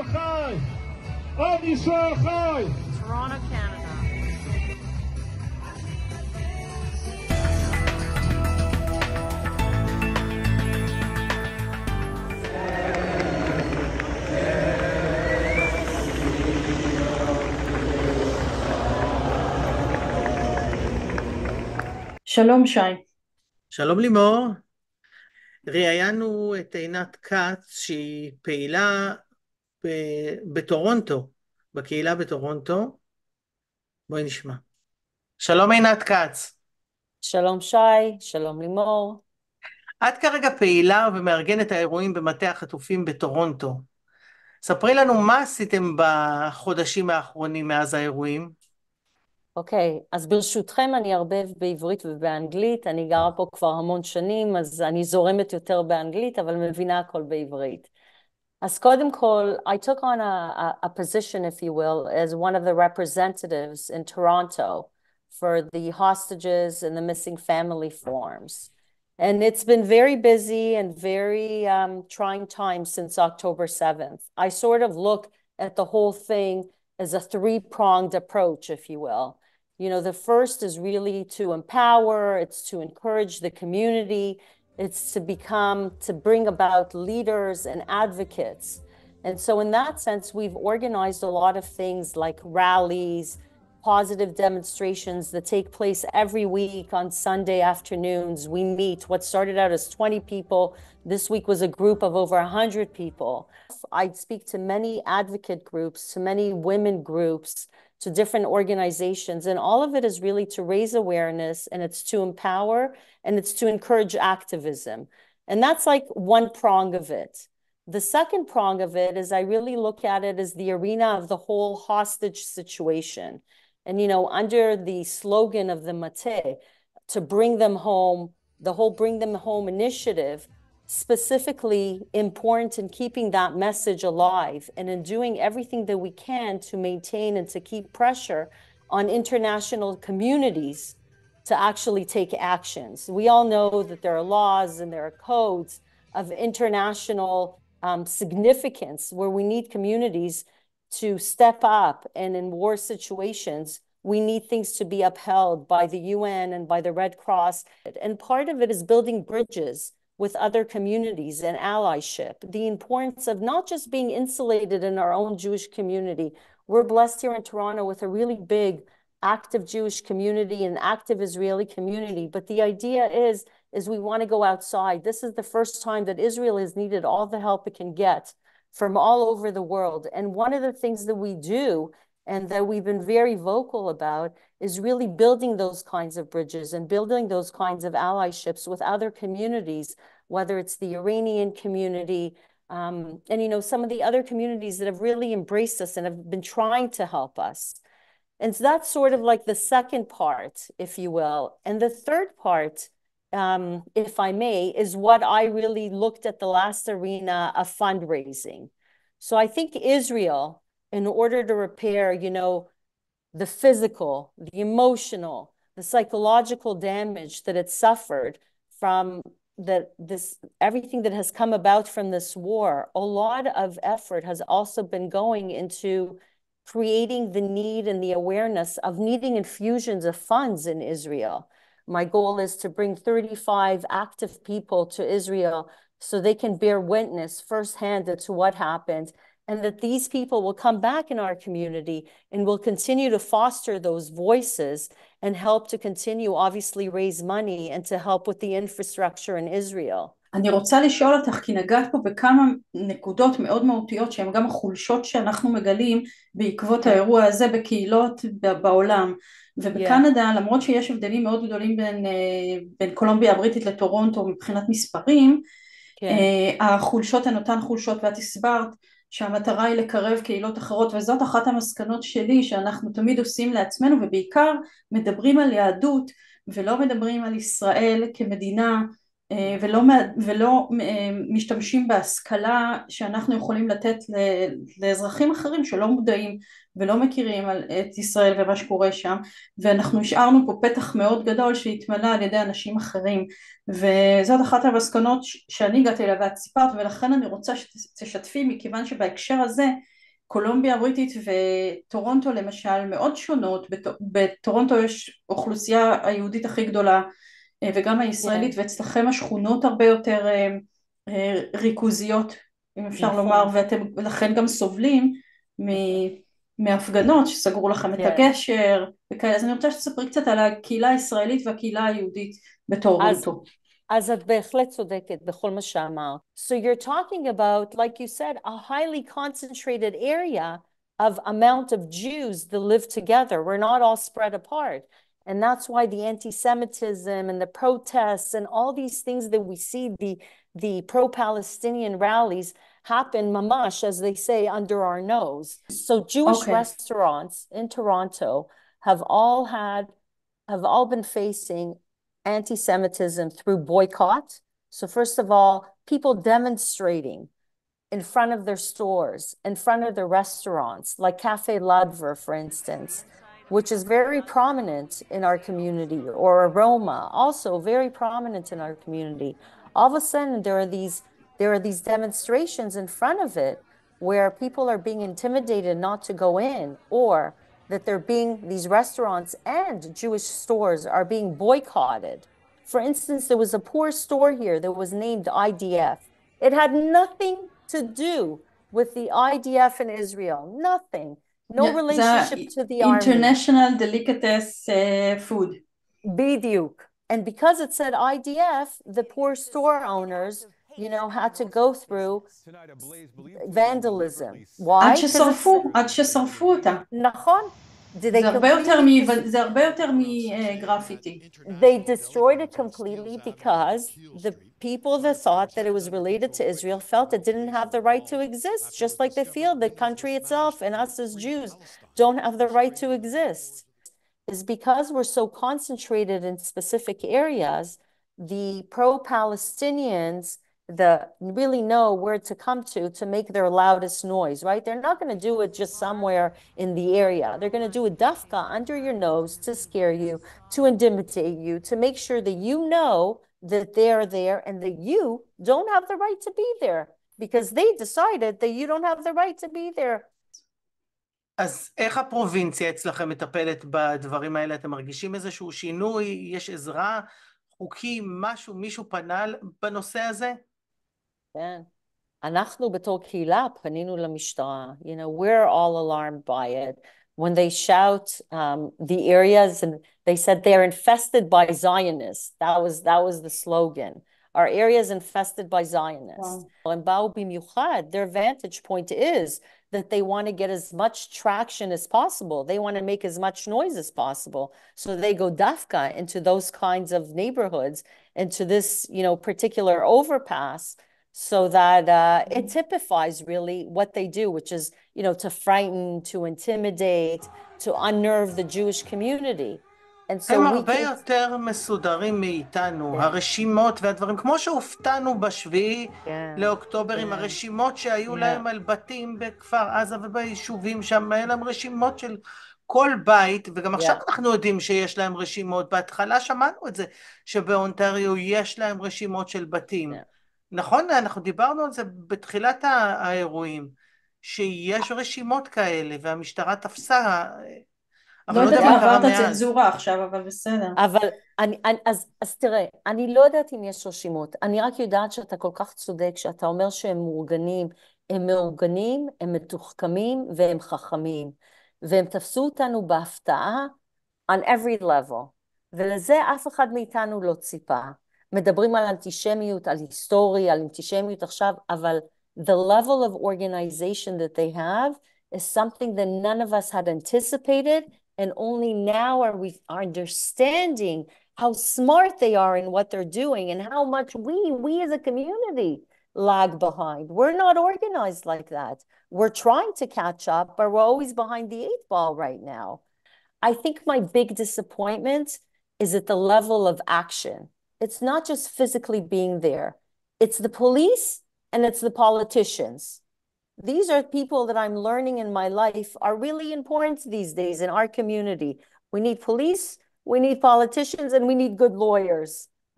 חי! עם ישראל חי! טורונטו, קנדה. שלום שי. שלום לימור, ראיינו את עינת כץ שהיא פעילה בטורונטו, בקהילה בטורונטו. בואי נשמע. שלום עינת כץ. שלום שי, שלום לימור. את כרגע פעילה ומארגנת האירועים במטה החטופים בטורונטו. ספרי לנו מה עשיתם בחודשים האחרונים מאז האירועים. אוקיי, אז ברשותכם אני אערבב בעברית ובאנגלית, אני גרה פה כבר המון שנים, אז אני זורמת יותר באנגלית, אבל מבינה הכל בעברית. אז קודם כל, I took on a position, if you will, as one of the representatives in Toronto for the hostages and the missing family forms. And it's been very busy and very trying times since October 7th. I sort of look at the whole thing as a three-pronged approach, if you will. You know, the first is really to empower, it's to encourage the community, it's to bring about leaders and advocates. And so in that sense, we've organized a lot of things like rallies, positive demonstrations that take place every week on Sunday afternoons. We meet. What started out as 20 people, this week was a group of over 100 people. I speak to many advocate groups, to many women groups, to different organizations, and all of it is really to raise awareness, and it's to empower, and it's to encourage activism. And that's like one prong of it. The second prong of it is I really look at it as the arena of the whole hostage situation. And, you know, under the slogan of the Mate, to bring them home, the whole Bring Them Home initiative, specifically important in keeping that message alive and in doing everything that we can to maintain and to keep pressure on international communities to actually take actions. We all know that there are laws and there are codes of international significance where we need communities to step up, and in war situations, we need things to be upheld by the UN and by the Red Cross. And part of it is building bridges with other communities and allyship. The importance of not just being insulated in our own Jewish community. We're blessed here in Toronto with a really big active Jewish community and active Israeli community. But the idea is we want to go outside. This is the first time that Israel has needed all the help it can get from all over the world. And one of the things that we do and that we've been very vocal about is really building those kinds of bridges and building those kinds of allyships with other communities, whether it's the Iranian community, and, you know, some of the other communities that have really embraced us and have been trying to help us. And so that's sort of like the second part, if you will. And the third part, if I may, is what I really looked at the last arena of fundraising. So I think Israel, in order to repair, you know, the physical, the emotional, the psychological damage that it suffered from everything that has come about from this war, a lot of effort has also been going into creating the need and the awareness of needing infusions of funds in Israel. My goal is to bring 35 active people to Israel so they can bear witness firsthand to what happened, and that these people will come back in our community and will continue to foster those voices and help to continue, obviously, raise money and to help with the infrastructure in Israel. אני רוצה לשאול אותך, כי נגעת פה בכמה נקודות מאוד מהותיות שהן גם החולשות שאנחנו מגלים בעקבות האירוע הזה בקהילות בעולם. ובקנדה, למרות שיש הבדלים מאוד גדולים בין קולומביה הבריטית לטורונטו מבחינת מספרים, החולשות הן אותן חולשות, ואת הסברת שהמטרה היא לקרב קהילות אחרות, וזאת אחת המסקנות שלי שאנחנו תמיד עושים לעצמנו, ובעיקר מדברים על יהדות ולא מדברים על ישראל כמדינה ולא משתמשים בהשכלה שאנחנו יכולים לתת לאזרחים אחרים שלא מודעים ולא מכירים את ישראל ומה שקורה שם, ואנחנו השארנו פה פתח מאוד גדול שהתמלא על ידי אנשים אחרים, וזאת אחת המסקנות שאני הגעתי אליה ואת סיפרת, ולכן אני רוצה שתשתפי, מכיוון שבהקשר הזה קולומביה הבריטית וטורונטו למשל מאוד שונות. בטורונטו יש אוכלוסייה היהודית הכי גדולה וגם הישראלית, ואצלכם השכונות הרבה יותר ריכוזיות, אם אפשר לומר, ואתם לכן גם סובלים מהפגנות שסגרו לכם את הגשר וכאלה. אז אני רוצה שתספרי קצת על הקהילה הישראלית והקהילה היהודית בטורונטו. אז את בהחלט צודקת בכל מה שאמרת. So you're talking about, like you said, a highly concentrated area of amount of Jews that live together. We're not all spread apart. And that's why the anti-Semitism and the protests and all these things that we see, the pro-Palestinian rallies happen, mamash, as they say, under our nose. So Jewish restaurants in Toronto have all been facing anti-Semitism through boycott. So first of all, people demonstrating in front of their stores, in front of their restaurants, like Cafe Ladver, for instance, which is very prominent in our community, or Aroma, also very prominent in our community. All of a sudden, there are these demonstrations in front of it where people are being intimidated not to go in, or that these restaurants and Jewish stores are being boycotted. For instance, there was a poor store here that was named IDF. It had nothing to do with the IDF in Israel, nothing. No relationship to the army. International Delicatessen Food. בדיוק. And because it said IDF, the poor store owners, had to go through vandalism. Why? עד ששרפו אותה. נכון. זה הרבה יותר מגרפיטי. They destroyed it completely because the people that thought that it was related to Israel felt it didn't have the right to exist, just like they feel the country itself and us as Jews don't have the right to exist. Is because we're so concentrated in specific areas, the pro-Palestinians really know where to come to make their loudest noise, right? They're not going to do it just somewhere in the area. They're going to do it dafka under your nose to scare you, to intimidate you, to make sure that you know that they're there and that you don't have the right to be there because they decided that you don't have the right to be there. אז איך הפרובינציה אצלכם מטפלת בדברים האלה? אתם מרגישים איזשהו שינוי? יש עזרה? חוקים? משהו? מישהו פנה בנושא הזה? כן. אנחנו בתור קהילה פנינו למשטרה. We're all alarmed by it. When they shout the areas, and they said they're infested by Zionists. That was the slogan. Our area is infested by Zionists. And באו במיוחד, their vantage point is that they want to get as much traction as possible. They want to make as much noise as possible. So they go dafka into those kinds of neighborhoods, into this, particular overpass, so that it typifies really what they do, which is, to frighten, to intimidate, to unnerve the Jewish community. הם הרבה יותר מסודרים מאיתנו, הרשימות והדברים, כמו שהופתענו בשביעי לאוקטובר עם הרשימות שהיו להם על בתים בכפר עזה וביישובים שם, היה להם רשימות של כל בית, וגם עכשיו אנחנו יודעים שיש להם רשימות. בהתחלה שמענו את זה, שבאונטריו יש להם רשימות של בתים. נכון, אנחנו דיברנו על זה בתחילת האירועים, שיש רשימות כאלה, והמשטרה תפסה, לא יודעת אם עברת צנזורה עכשיו, אבל בסדר. אבל אז תראה, אני לא יודעת אם יש רשימות, אני רק יודעת שאתה כל כך צודק, שאתה אומר שהם מאורגנים, הם מאורגנים, הם מתוחכמים והם חכמים, והם תפסו אותנו בהפתעה on every level, ולזה אף אחד מאיתנו לא ציפה. מדברים על אנטישמיות, על היסטוריה, על אנטישמיות עכשיו, אבל the level of organization that they have is something that none of us had anticipated, and only now are we understanding how smart they are in what they're doing and how much we as a community lag behind. We're not organized like that. We're trying to catch up, but we're always behind the 8 ball right now. I think my big disappointment is at the level of action. it's not just physically being there. It's the police and it's the politicians. These are people that I'm learning in my life are really important these days in our community. We need police, we need politicians, and we need good lawyers,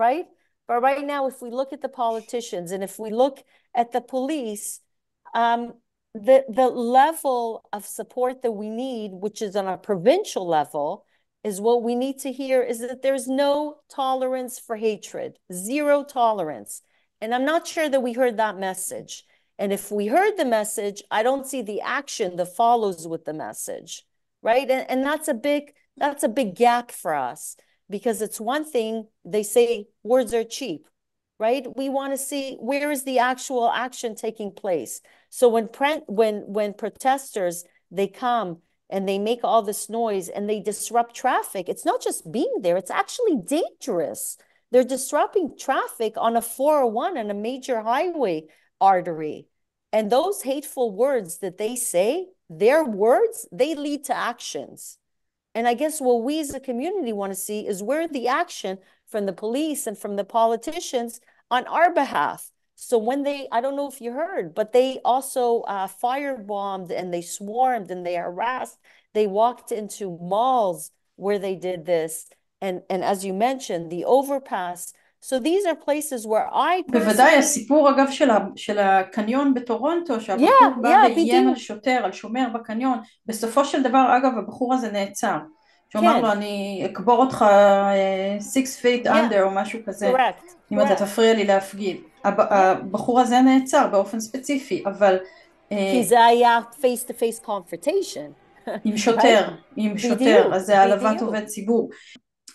right? But right now, if we look at the politicians and if we look at the police, the level of support that we need, which is on a provincial level, is what we need to hear is that there's no tolerance for hatred, zero tolerance. And I'm not sure that we heard that message. And if we heard the message, I don't see the action that follows with the message, right? And that's a big gap for us, because it's one thing, they say words are cheap, right? We want to see where is the actual action taking place. So when protesters, they come and they make all this noise and they disrupt traffic, it's not just being there, it's actually dangerous. They're disrupting traffic on a 401 and a major highway artery. And those hateful words that they say, their words, they lead to actions. And I guess what we as a community want to see is where the action from the police and from the politicians on our behalf. So when they, I don't know if you heard, but they also firebombed and they swarmed and they harassed. They walked into malls where they did this. And as you mentioned, the overpass. So these are places where I בוודאי, הסיפור אגב של הקניון בטורונטו, שהבחור בא ואיים על שוטר, על שומר בקניון, בסופו של דבר, אגב, הבחור הזה נעצר. שאומר לו, אני אקבור אותך 6 feet under או משהו כזה, אם אתה תפריע לי להפגיד. הבחור הזה נעצר באופן ספציפי, אבל... כי זה היה face to face confrontation. עם שוטר, אז זה העלבת עובד ציבור.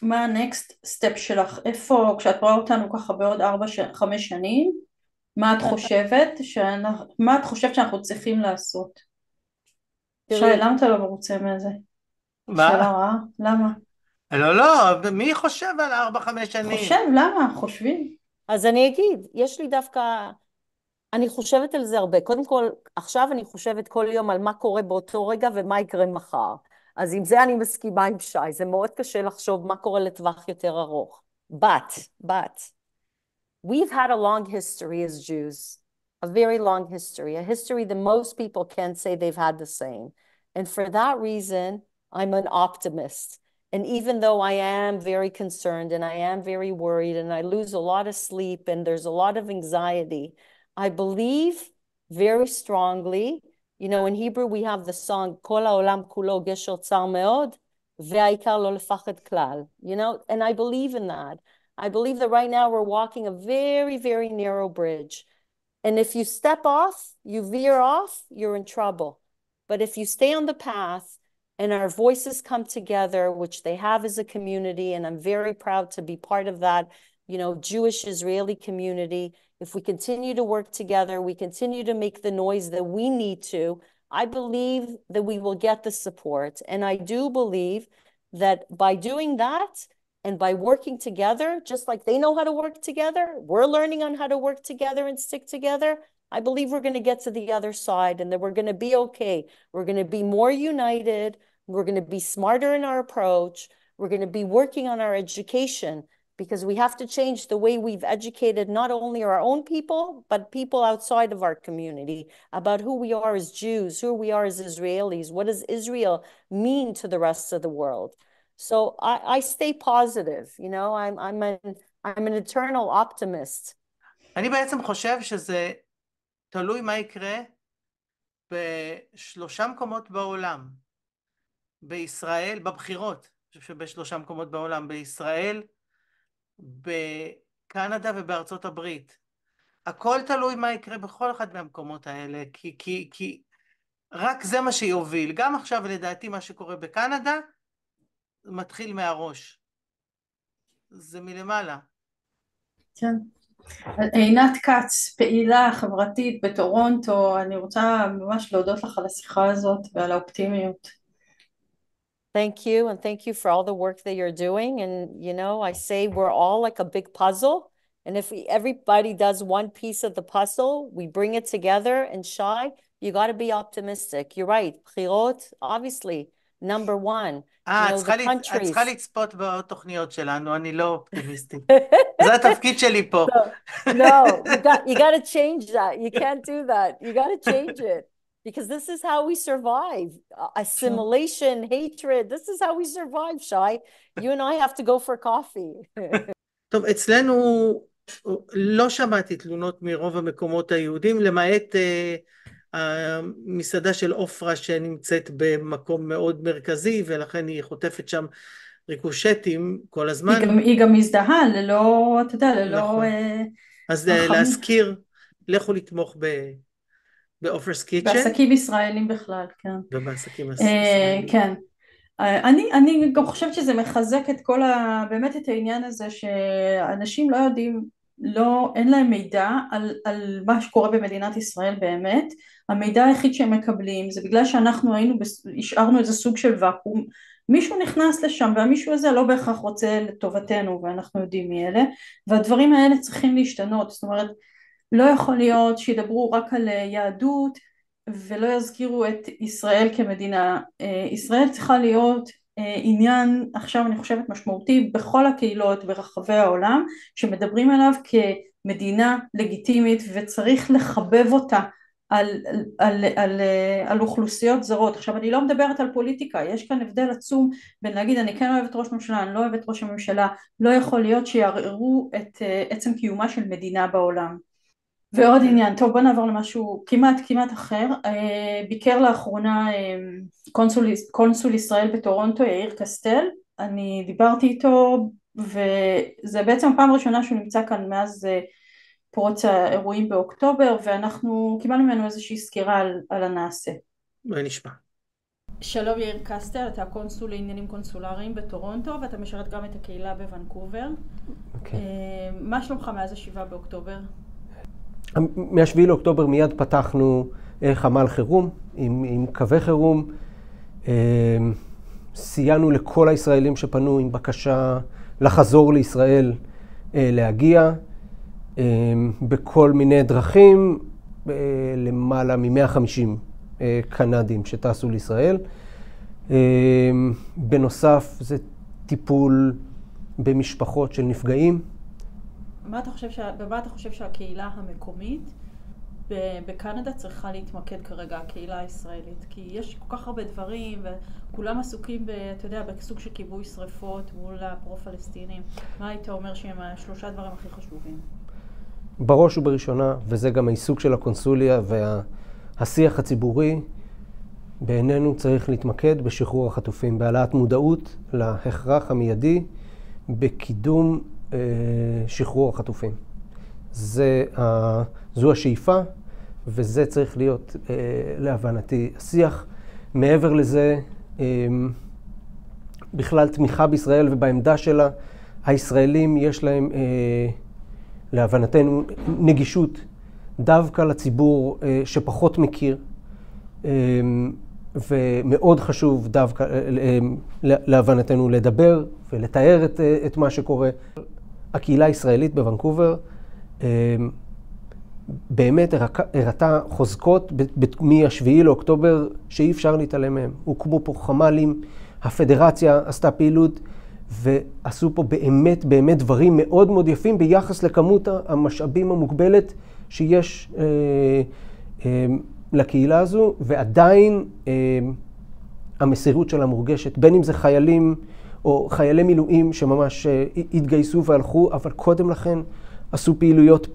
מה הנקסט סטפ שלך? איפה, כשאת רואה אותנו ככה בעוד 4-5 שנים, מה את חושבת שאנחנו צריכים לעשות? שי, למה אתה לא מרוצה מזה? מה? שאלה רעה? למה? לא, מי חושב על 4-5 שנים? למה? חושבים. אז אני אגיד, יש לי דווקא, אני חושבת על זה הרבה. קודם כל, עכשיו אני חושבת כל יום על מה קורה באותו רגע ומה יקרה מחר. אז עם זה אני מסכימה עם שי, זה מאוד קשה לחשוב מה קורה לטווח יותר ארוך. But, we've had a long history as Jews, a very long history, a history that most people can't say they've had the same. And for that reason, I'm an optimist. And even though I am very concerned and I am very worried and I lose a lot of sleep and there's a lot of anxiety, I believe very strongly. You know, in Hebrew, we have the song, Kol ha'olam kulo gesher tzar meod, ve'aikar lo lefachad klal. You know, and I believe in that. I believe that right now we're walking a very, very narrow bridge. And if you step off, you veer off, you're in trouble. But if you stay on the path and our voices come together, which they have as a community, and I'm very proud to be part of that, you know, Jewish-Israeli community. If we continue to work together, we continue to make the noise that we need to, I believe that we will get the support. And I do believe that by doing that and by working together, just like they know how to work together, we're learning on how to work together and stick together. I believe we're going to get to the other side and that we're going to be okay. We're going to be more united. We're going to be smarter in our approach. We're going to be working on our education, because we have to change the way we've educated not only our own people, but people outside of our community about who we are as Jews, who we are as Israelis, what does Israel mean to the rest of the world. So I stay positive, you know, I'm an eternal optimist. אני בעצם חושב שזה תלוי מה יקרה בשלושה מקומות בעולם. בישראל, בבחירות, אני חושב שבשלושה מקומות בעולם, בישראל, בקנדה ובארצות הברית. הכל תלוי מה יקרה בכל אחד מהמקומות האלה, כי רק זה מה שיוביל. גם עכשיו, לדעתי, מה שקורה בקנדה, מתחיל מהראש. זה מלמעלה. כן. עינת קץ, פעילה חברתית בטורונטו, אני רוצה ממש להודות לך על השיחה הזאת ועל האופטימיות. Thank you, and thank you for all the work that you're doing. And, you know, I say we're all like a big puzzle. And if everybody does one piece of the puzzle, we bring it together and Shai, you got to be optimistic. You're right. Bechirot, obviously, number one. You know, the את countries. צריכה לצפות בתוכניות שלנו, אני לא אופטימיסטית. זה התפקיד שלי פה. No, you got to change that. You can't do that. You got to change it. Because this is how we survive. Assimilation, hatred, this is how we survive, Shai. You and I have to go for coffee. טוב, אצלנו לא שמעתי תלונות מרוב המקומות היהודים, למעט המסעדה של אופרה שנמצאת במקום מאוד מרכזי, ולכן היא חוטפת שם ריקושטים כל הזמן. היא גם מזדהה ללא, אתה יודע, ללא... אז להזכיר, לכו לתמוך באופרס קיצ'ן. בעסקים ישראלים בכלל, כן. ובעסקים ישראלים. כן. אני גם חושבת שזה מחזק את כל באמת את העניין הזה שאנשים לא יודעים, אין להם מידע על מה שקורה במדינת ישראל באמת. המידע היחיד שהם מקבלים זה בגלל שאנחנו השארנו איזה סוג של ואקום, מישהו נכנס לשם והמישהו הזה לא בהכרח רוצה לטובתנו ואנחנו יודעים מי אלה, והדברים האלה צריכים להשתנות. זאת אומרת, לא יכול להיות שידברו רק על יהדות ולא יזכירו את ישראל כמדינה. ישראל צריכה להיות עניין, עכשיו אני חושבת משמעותי, בכל הקהילות ברחבי העולם, שמדברים עליו כמדינה לגיטימית וצריך לחבב אותה על אוכלוסיות זרות. עכשיו אני לא מדברת על פוליטיקה, יש כאן הבדל עצום בין להגיד אני כן אוהבת ראש ממשלה, אני לא אוהבת ראש הממשלה, לא יכול להיות שיערערו את עצם קיומה של מדינה בעולם. ועוד עניין, טוב בוא נעבור למשהו כמעט אחר. ביקר לאחרונה קונסול ישראל בטורונטו, יאיר קסטל, אני דיברתי איתו וזה בעצם הפעם הראשונה שהוא נמצא כאן מאז פרוץ האירועים באוקטובר, ואנחנו קיבלנו ממנו איזושהי סקירה על הנעשה. מה נשמע? שלום יאיר קסטל, אתה הקונסול לעניינים קונסולריים בטורונטו ואתה משרת גם את הקהילה בוונקובר. מה שלומך מאז השבעה באוקטובר? מהשביעי לאוקטובר מיד פתחנו חמ"ל חירום עם קווי חירום. סייענו לכל הישראלים שפנו עם בקשה לחזור לישראל להגיע בכל מיני דרכים, למעלה מ-150 קנדים שטסו לישראל. בנוסף זה טיפול במשפחות של נפגעים. במה אתה חושב שהקהילה המקומית בקנדה צריכה להתמקד כרגע, הקהילה הישראלית? כי יש כל כך הרבה דברים וכולם עסוקים אתה יודע, בסוג של כיבוי שריפות מול הפרו-פלסטינים. מה היית אומר שהם השלושה דברים הכי חשובים? בראש ובראשונה, וזה גם העיסוק של הקונסוליה והשיח הציבורי, בעינינו צריך להתמקד בשחרור החטופים, בהעלאת מודעות להכרח המיידי בקידום שחרור החטופים. זו השאיפה, וזה צריך להיות להבנתי השיח. מעבר לזה, בכלל תמיכה בישראל ובעמדה שלה, הישראלים יש להם להבנתנו נגישות דווקא לציבור שפחות מכיר, ומאוד חשוב דווקא להבנתנו לדבר ולתאר את מה שקורה. הקהילה הישראלית בוונקובר באמת הראתה חוזקות מהשביעי לאוקטובר שאי אפשר להתעלם מהם. הוקמו פה חמ"לים, הפדרציה עשתה פעילות, ועשו פה באמת דברים מאוד מאוד יפים ביחס לכמות המשאבים המוגבלת שיש לקהילה הזו, ועדיין המסירות שלה מורגשת, בין אם זה חיילים או חיילי מילואים שממש התגייסו והלכו, אבל קודם לכן עשו פעילויות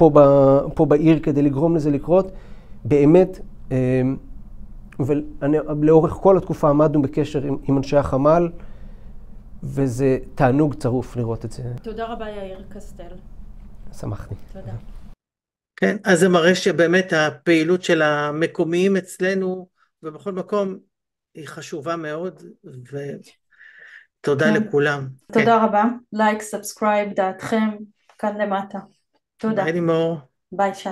פה בעיר כדי לגרום לזה לקרות. באמת, ולאורך כל התקופה עמדנו בקשר עם אנשי החמ"ל, וזה תענוג צרוף לראות את זה. תודה רבה יאיר קסטל. שמחתי. תודה. כן, אז זה מראה שבאמת הפעילות של המקומיים אצלנו ובכל מקום היא חשובה מאוד, ותודה לכולם. תודה רבה. לייק, סאבסקרייב, דעתכם כאן למטה. תודה. ביי לימור. ביי שי.